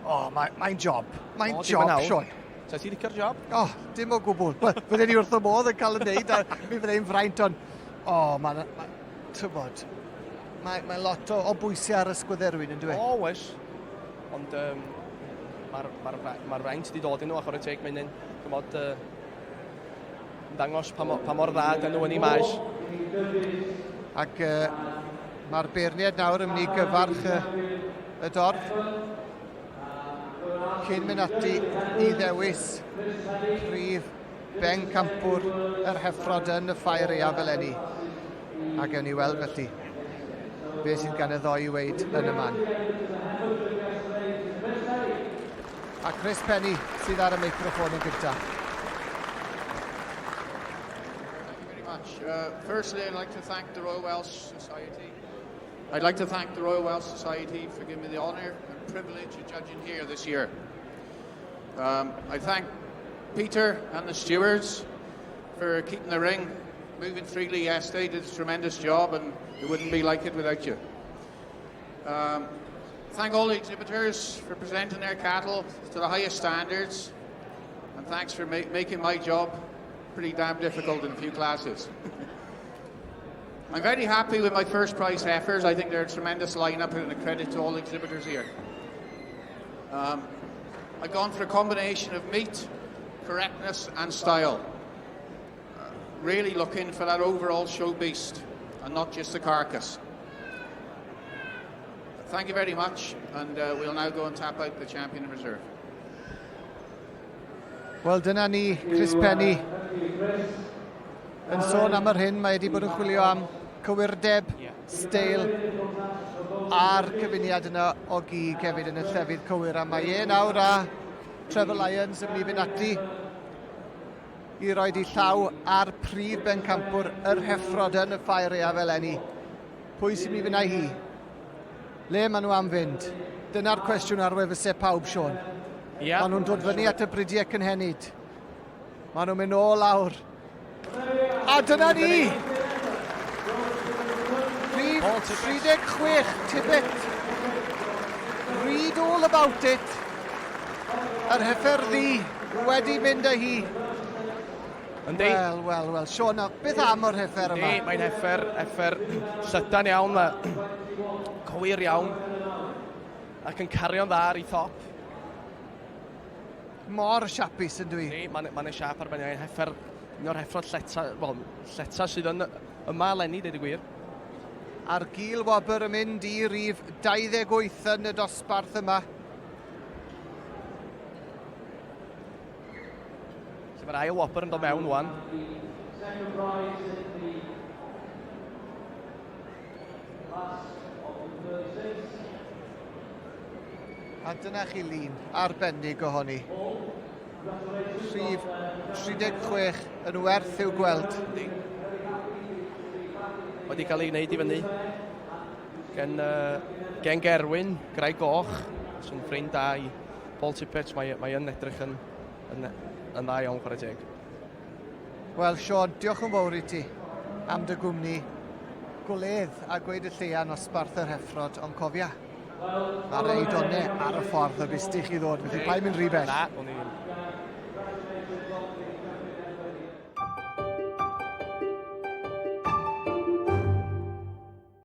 Mae'n job. Mae'n job, Sion. Ta ti'n licio'r job? Dim o gwbl. Wel, fydden ni wrth o modd yn cael yn neud, a mi fydden ni'n fraint, ond... Tybod, mae lot o bwysau ar ysgwyddau rhywun yn dweud. Wes. Ond mae'r fraint wedi dod i nhw, achor y teg mae'n un. Gymod, dangos pa mor dda dyn nhw yn ei maes. Ac mae'r beirniad nawr yn mynd i gyfarch y dorf. Cyn mynd ati i ddewis prif Pencampwriaeth Heffrod yn y ffair eaf eleni. A gewn ni weld felly beth sydd gan y ddoi weid yn y man. A Chris Penny sydd ar y meicroffon yn gyntaf. Firstly, I'd like to thank the Royal Welsh Society. I'd like to thank the Royal Welsh Society for giving me the honour and privilege of judging here this year. I thank Peter and the stewards for keeping the ring moving freely yesterday. Did a tremendous job, and it wouldn't be like it without you. Thank all the exhibitors for presenting their cattle to the highest standards, and thanks for making my job pretty damn difficult in a few classes. I'm very happy with my first prize heifers. I think they're a tremendous lineup and a credit to all the exhibitors here. I've gone for a combination of meat, correctness and style. Really looking for that overall show beast and not just the carcass. Thank you very much, and we'll now go and tap out the champion in reserve. Wel, dyna ni, Chris Penny. Yn sôn am yr hyn, mae wedi bod yn chwilio am cywirdeb, steil, a'r cyfuniad yna o gig hefyd yn y llefydd cywir. A mae nawr a Trevor Lyons yn mynd i fynd ati i roed ei llaw ar prif Pencampwriaeth Heffrod yn y ffair eaf eleni. Pwy sy'n mynd i fynd â hi? Le maen nhw am fynd? Dyna'r cwestiwn ar wefusau pawb, Sion. Maen nhw'n dod fyny at y bridiau cynhenid. Maen nhw'n mynd o lawr. A dyna ni! Prif 36, Tibbet. Read all about it. Yr heifer ddi wedi mynd â hi. Wel, Sion, beth am o'r heifer yma? Mae'n heifer llydan iawn, cywir iawn, ac yn cario'n dda ar ei thop. Mor siapus yn dwi. Mae'n siap ar benni. Heifer, un o'r Heffrod lleta sydd yn yma eleni, dweud y gwir. A'r gil wobr yn mynd i rif 28 yn y dosbarth yma. Mae'r ail wobr yn dod mewn wan. A dyna chi lun arbennig ohoni. Rhif 36 yn werth i'w gweld. Wedi cael ei wneud i fyny gen Gerwyn, Graig Goch, sy'n ffrind da i Paul Tippett. Mae yn edrych yn dda iawn chwarae teg. Wel, Sion, diolch yn fawr i ti am dy gwmni. Gwledd a gweud y lleia nosbarth yr Heffrod, ond cofia, mae'r eidonau ar y ffordd y bys ti chi ddod, felly pa'i mynd rhy bell. Na, o'n i